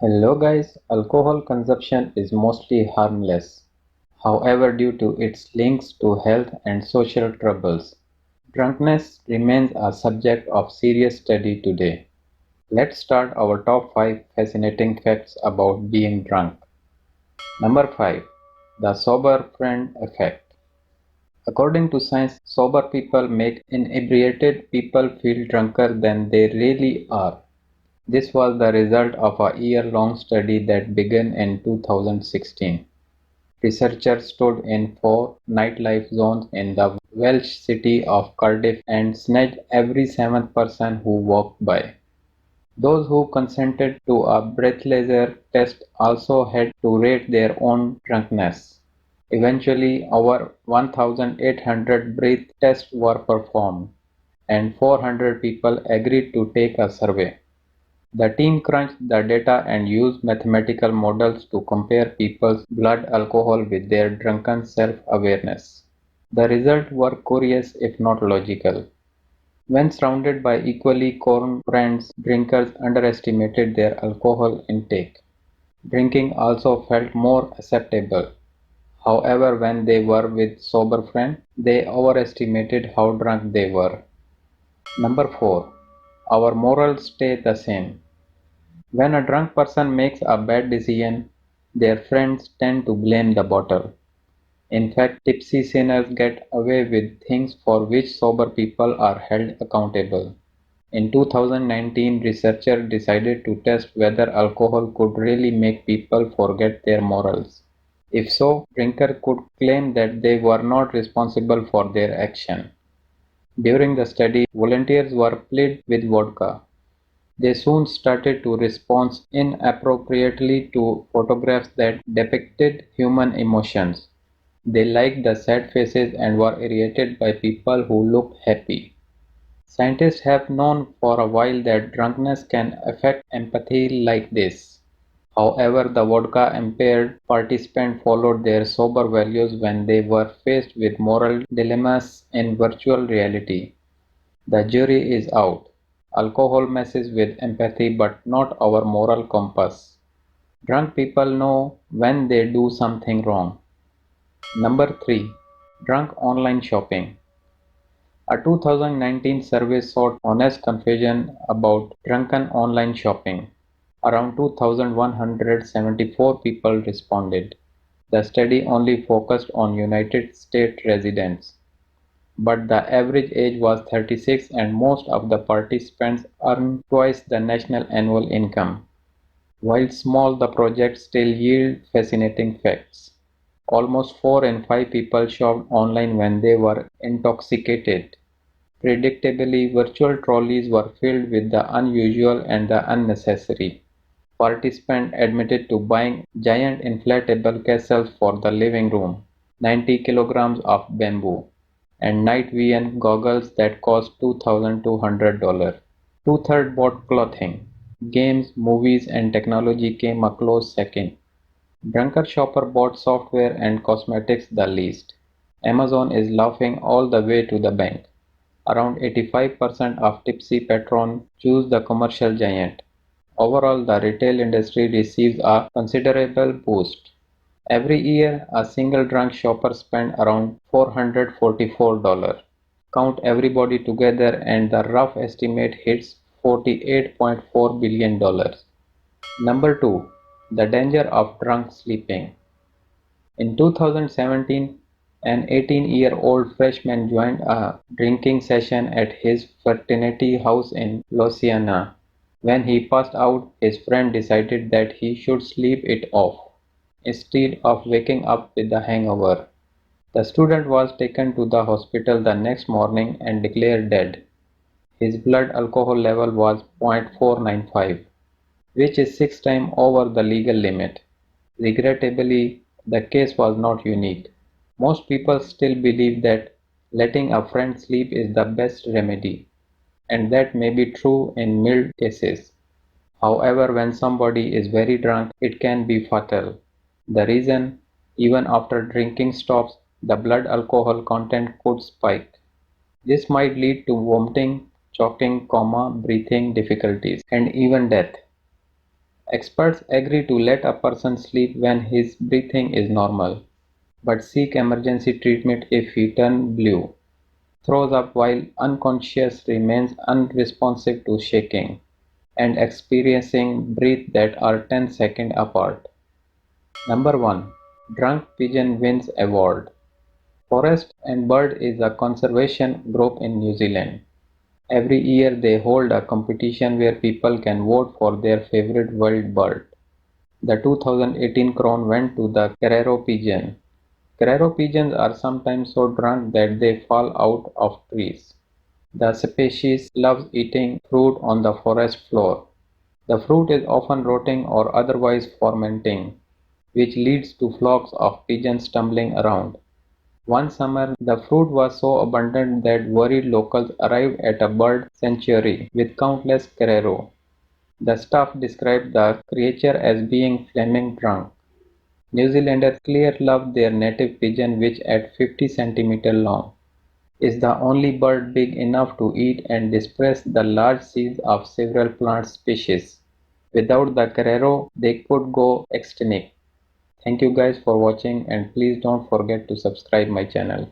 Hello guys, alcohol consumption is mostly harmless. However, due to its links to health and social troubles, drunkenness remains a subject of serious study today. Let's start our top 5 fascinating facts about being drunk. Number 5. The sober friend effect. According to science, sober people make inebriated people feel drunker than they really are. This was the result of a year-long study that began in 2016. Researchers stood in four nightlife zones in the Welsh city of Cardiff and snatched every seventh person who walked by. Those who consented to a breathalyzer test also had to rate their own drunkenness. Eventually, over 1,800 breath tests were performed, and 400 people agreed to take a survey. The team crunched the data and used mathematical models to compare people's blood alcohol with their drunken self-awareness. The results were curious if not logical. When surrounded by equally corn friends, drinkers underestimated their alcohol intake. Drinking also felt more acceptable. However, when they were with sober friends, they overestimated how drunk they were. Number 4. Our morals stay the same. When a drunk person makes a bad decision, their friends tend to blame the bottle. In fact, tipsy sinners get away with things for which sober people are held accountable. In 2019, researchers decided to test whether alcohol could really make people forget their morals. If so, drinkers could claim that they were not responsible for their action. During the study, volunteers were plied with vodka. They soon started to respond inappropriately to photographs that depicted human emotions. They liked the sad faces and were irritated by people who looked happy. Scientists have known for a while that drunkenness can affect empathy like this. However, the vodka impaired participants followed their sober values when they were faced with moral dilemmas in virtual reality. The jury is out. Alcohol messes with empathy but not our moral compass. Drunk people know when they do something wrong. Number 3. Drunk online shopping. A 2019 survey sought honest confession about drunken online shopping. Around 2,174 people responded. The study only focused on United States residents, but the average age was 36 and most of the participants earned twice the national annual income. While small, the project still yields fascinating facts. Almost 4 in 5 people shopped online when they were intoxicated. Predictably, virtual trolleys were filled with the unusual and the unnecessary. Participants admitted to buying giant inflatable castles for the living room, 90 kilograms of bamboo, and night vision goggles that cost $2,200. Two-thirds bought clothing. Games, movies, and technology came a close second. Drunker shopper bought software and cosmetics the least. Amazon is laughing all the way to the bank. Around 85% of tipsy patrons choose the commercial giant. Overall, the retail industry receives a considerable boost. Every year, a single drunk shopper spends around $444. Count everybody together and the rough estimate hits $48.4 billion. Number 2. The danger of drunk sleeping. In 2017, an 18-year-old freshman joined a drinking session at his fraternity house in Louisiana. When he passed out, his friend decided that he should sleep it off, instead of waking up with a hangover. The student was taken to the hospital the next morning and declared dead. His blood alcohol level was 0.495, which is 6 times over the legal limit. Regrettably, the case was not unique. Most people still believe that letting a friend sleep is the best remedy, and that may be true in mild cases. However, when somebody is very drunk, it can be fatal. The reason, even after drinking stops, the blood alcohol content could spike. This might lead to vomiting, choking, coma, breathing difficulties, and even death. Experts agree to let a person sleep when his breathing is normal, but seek emergency treatment if he turns blue, throws up while unconscious, remains unresponsive to shaking, and experiencing breaths that are 10 seconds apart. Number 1. Drunk Pigeon Wins Award. Forest and Bird is a conservation group in New Zealand. Every year they hold a competition where people can vote for their favorite wild bird. The 2018 crown went to the Carrero pigeon. Carrero pigeons are sometimes so drunk that they fall out of trees. The species loves eating fruit on the forest floor. The fruit is often rotting or otherwise fermenting, which leads to flocks of pigeons stumbling around. One summer, the fruit was so abundant that worried locals arrived at a bird sanctuary with countless Carrero. The staff described the creature as being flaming drunk. New Zealanders clearly love their native pigeon, which at 50 centimeters long is the only bird big enough to eat and disperse the large seeds of several plant species. Without the Carrero, they could go extinct. Thank you guys for watching, and please don't forget to subscribe my channel.